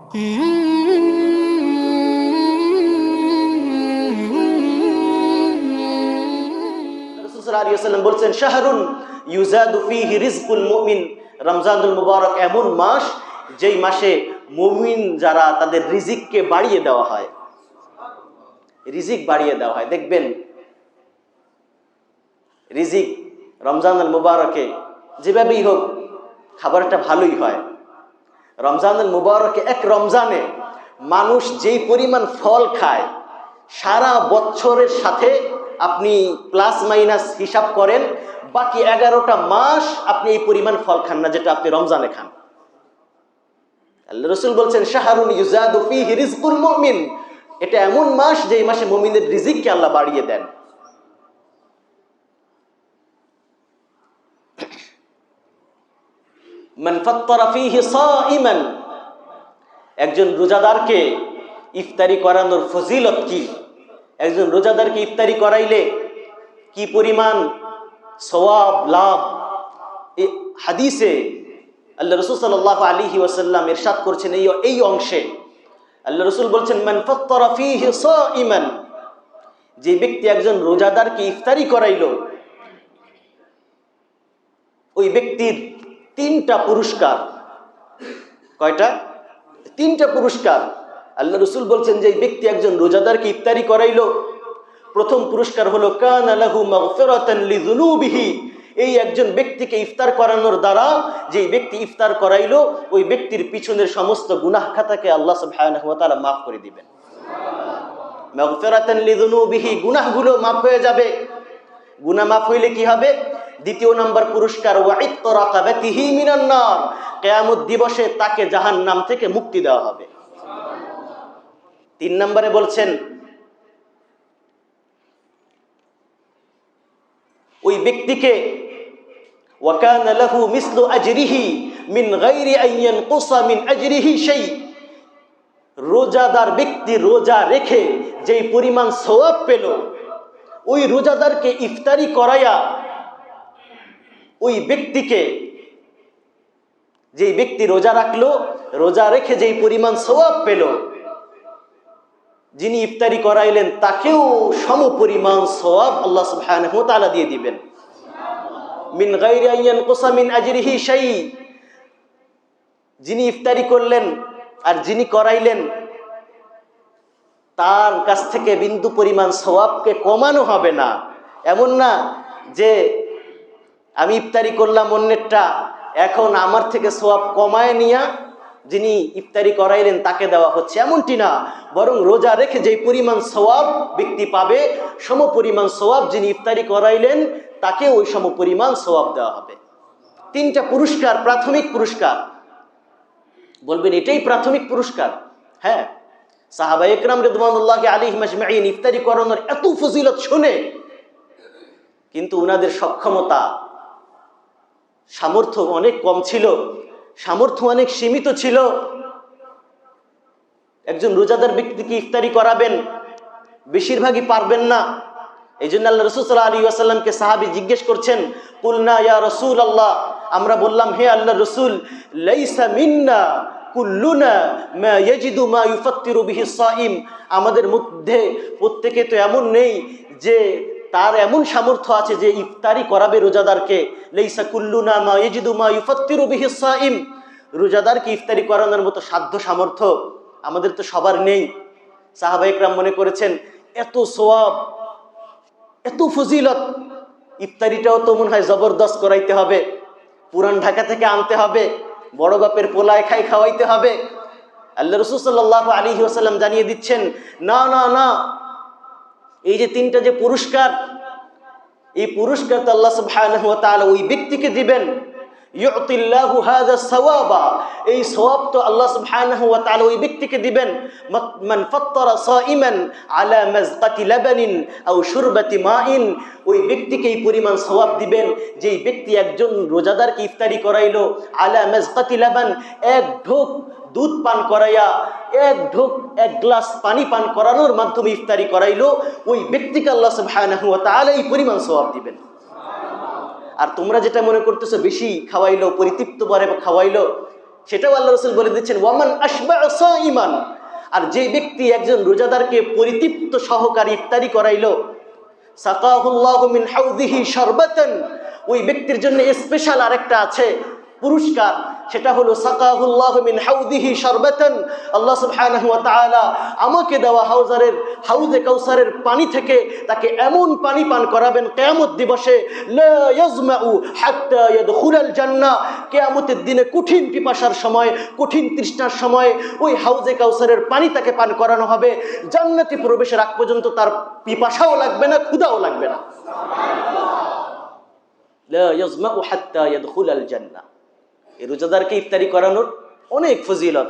রাসূল সাল্লাল্লাহু আলাইহি ওয়াসাল্লাম বলছেন, শাহরুন ইউজাদু ফীহি রিজকুল মুমিন। রমজানুল মুবারক এমন মাস যেই মাসে মুমিন যারা তাদের রিজিককে বাড়িয়ে দেওয়া হয়, রিজিক বাড়িয়ে দেওয়া হয়। দেখবেন রিজিক রমজানুল মুবারকে যেভাবেই হোক খাবারটা ভালোই হয়। রমজানুল মুবারকে এক রমজানে মানুষ যেই পরিমাণ ফল খায়, সারা বছরের সাথে আপনি প্লাস মাইনাস হিসাব করেন, বাকি 11টা মাস আপনি এই পরিমাণ ফল খান না যেটা আপনি রমজানে খান। আল্লাহ রাসূল বলছেন, শাহরুন ইউজাদু ফীহি রিজকুল মুমিন। এটা এমন মাস যে এই মাসে মুমিনদের রিজিককে আল্লাহ বাড়িয়ে দেন। মান ফাত্তারা ফীহি সাইমান। একজন রোজাদারকে ইফতারি করানোর ফজিলত কি? একজন রোজাদারকে ইফতারি করাইলে কি পরিমাণ সওয়াব লাভ, এই হাদিসে আল্লাহ রাসূল সাল্লাল্লাহু আলাইহি ওয়াসাল্লাম ইরশাদ করছেন এই অংশে। আল্লাহ রাসূল বলছেন, মান ফাত্তারা ফীহি সাইমান। যে ব্যক্তি একজন রোজাদারকে ইফতারি করাইলো, ওই ব্যক্তির 3টা পুরস্কার। কয়টা? 3টা পুরস্কার। আল্লাহ রাসূল বলছেন যে ব্যক্তি একজন রোজাদারকে ইফতারি করাইলো, প্রথম পুরস্কার হলো কানা লাহু মাগফিরাতান লিযুনুবিহি। এই একজন ব্যক্তিকে ইফতার করানোর দ্বারা যে ব্যক্তি ইফতার করাইলো, ওই ব্যক্তির পিছনের সমস্ত গুনাহ খাতাকে আল্লাহ সুবহানাহু ওয়া তাআলা মাফ করে দিবেন। মাগফিরাতান লিযুনুবিহি, গুনাহগুলো মাফ হয়ে যাবে। গুনাহ মাফ হইলে কি হবে? দ্বিতীয় নাম্বার পুরস্কার, ওয়া ইত্তা রাকাবাতিহি মিনান নার। কিয়ামত দিবসে তাকে জাহান্নাম থেকে মুক্তি দেওয়া হবে। 3 নম্বরে বলছেন, ওই ব্যক্তিকে ওয়া কানা লাহু মিসলু আজরিহি মিন গায়রি আন ইয়ানকুসা মিন আজরিহি শাই। রোজাদার ব্যক্তি রোজা রেখে যেই পরিমাণ সওয়াব পেল, ওই রোজাদারকে ইফতারি করায়া ওই ব্যক্তিকে, যেই ব্যক্তি রোজা রাখলো, রোজা রেখে যেই পরিমাণ সওয়াব পেল, যিনি ইফতারি করাইলেন তাকেও সম পরিমাণ সওয়াব আল্লাহ সুবহানাহু ওয়া তাআলা দিয়ে দিবেন। মিন গায়রি আন ইয়ানকুসা মিন আজরিহি শাই। যিনি ইফতারি করলেন আর যিনি করাইলেন, তার কাছ থেকে বিন্দু পরিমাণ সওয়াবকে কমানো হবে না। এমন না যে আমি ইফতারি করলাম অন্যেরটা, এখন আমার থেকে সওয়াব কমায় নিয়া যিনি ইফতারি করাইলেন তাকে দেওয়া হচ্ছে, এমনটি না। বরং রোজা রেখে যেই পরিমাণ সওয়াব ব্যক্তি পাবে, সম পরিমাণ সওয়াব যিনি ইফতারি করাইলেন তাকে ওই সম পরিমাণ সওয়াব দেওয়া হবে। 3টা পুরস্কার, প্রাথমিক পুরস্কার। বলবেন এটাই প্রাথমিক পুরস্কার? হ্যাঁ, সাহাবায়ে কেরাম রিদওয়ানুল্লাহি আলাইহিম আজমাইন ইফতারি করানোর এত ফজিলত শুনে, কিন্তু ওনাদের সক্ষমতা, সামর্থ্য অনেক কম ছিল, সামর্থ্য অনেক সীমিত ছিল। একজন রোজাদার ব্যক্তিকে ইফতারি করাবেন, বেশিরভাগই পারবেন না। এই জন্য আল্লাহ রাসূল সাল্লাল্লাহু আলাইহি ওয়াসাল্লামকে সাহাবী জিজ্ঞেস করছেন, কুলনা ইয়া রাসূলুল্লাহ, আমরা বললাম হে আল্লাহর রাসূল, লাইসা মিন্না কুল্লুনা মা ইয়াজিদু মা ইউফাত্তিরু বিহি সাইম। আমাদের মধ্যে প্রত্যেকে তো এমন নেই যে তার এমন সামর্থ্য আছে যে ইফতারি করাবে রোজাদারকে। লাইসা কুল্লুনা মা ইয়াজিদু মা ইউফাত্তিরু বিহি সাইম। রোজাদারকে ইফতারি করানোর মতো সাধ্য সামর্থ্য আমাদের তো সবার নেই। সাহাবায়ে কেরাম মনে করেছেন এত সওয়াব, এত ফজিলত, ইফতারিটাও তো মনে হয় জবরদস্ত করাইতে হবে, পুরান ঢাকা থেকে আনতে হবে, বড় বাপের পোলায় খাওয়াইতে হবে। আল্লাহ রাসূল সাল্লাল্লাহু আলাইহি ওয়াসাল্লাম জানিয়ে দিচ্ছেন, না না না, এই যে 3টা যে পুরস্কার, এই পুরস্কার তো আল্লাহ সুবহানাহু ওয়া তাআলা ওই ব্যক্তিকে দিবেন। ইউতিল্লাহু হাযা সাওয়াবা, এই সওয়াব তো আল্লাহ সুবহানাহু ওয়া তাআলা ওই ব্যক্তিকে দিবেন। মান ফাত্তারা সাইমান আলা মাযকাতি লাবানিন আও শুরবাতি মাইন। ওই ব্যক্তিকে এই পরিমাণ সওয়াব দিবেন যেই ব্যক্তি একজন রোজাদারকে ইফতারি করাইলো, আলা মাযকাতি লাবান, এক ঢোক দুধ পান করাইয়া, এক গ্লাস পানি পান করানোর মাধ্যমে ইফতারি করাইলো, ওই ব্যক্তিকে আল্লাহ সুবহানাহু ওয়া তাআলা এই পরিমাণ সওয়াব দিবেন। আর তোমরা যেটা মনে করতেছো বেশি খাওয়াইলো, পরিতৃপ্ত করে খাওয়াইলো, সেটাও আল্লাহ রাসূল বলে দিচ্ছেন, ওয়ামান আশবা'a সাইমান, আর যে ব্যক্তি একজন রোজাদারকে পরিতৃপ্ত সহকারে ইফতারি করাইলো, সাকাহুল্লাহু মিন হাউযিহি শারবাতান, ওই ব্যক্তির জন্য স্পেশাল আরেকটা আছে পুরস্কার, সেটা হলো সাকাহুল্লাহু মিন হাউযিহি শারবাতান, আল্লাহ সুবহানাহু ওয়া তাআলা আমাকে দেওয়া হাউজে কাউসারের পানি থেকে তাকে এমন পানি পান করাবেন কিয়ামত দিবসে, লা ইয়াজমাউ হাত্তা ইয়াদখুলাল জান্নাহ, কিয়ামতের দিনে কঠিন পিপাসার সময়, কঠিন তৃষ্ণার সময় ওই হাউজে কাউসারের পানি তাকে পান করানো হবে, জান্নাতে প্রবেশের আগ পর্যন্ত তার পিপাসাও লাগবে না, ক্ষুধাও লাগবে না। লা ইয়াজমাউ হাত্তা ইয়াদখুলাল জান্নাহ। এই রোজাদারকে ইফতারি করানোর অনেক ফজিলত।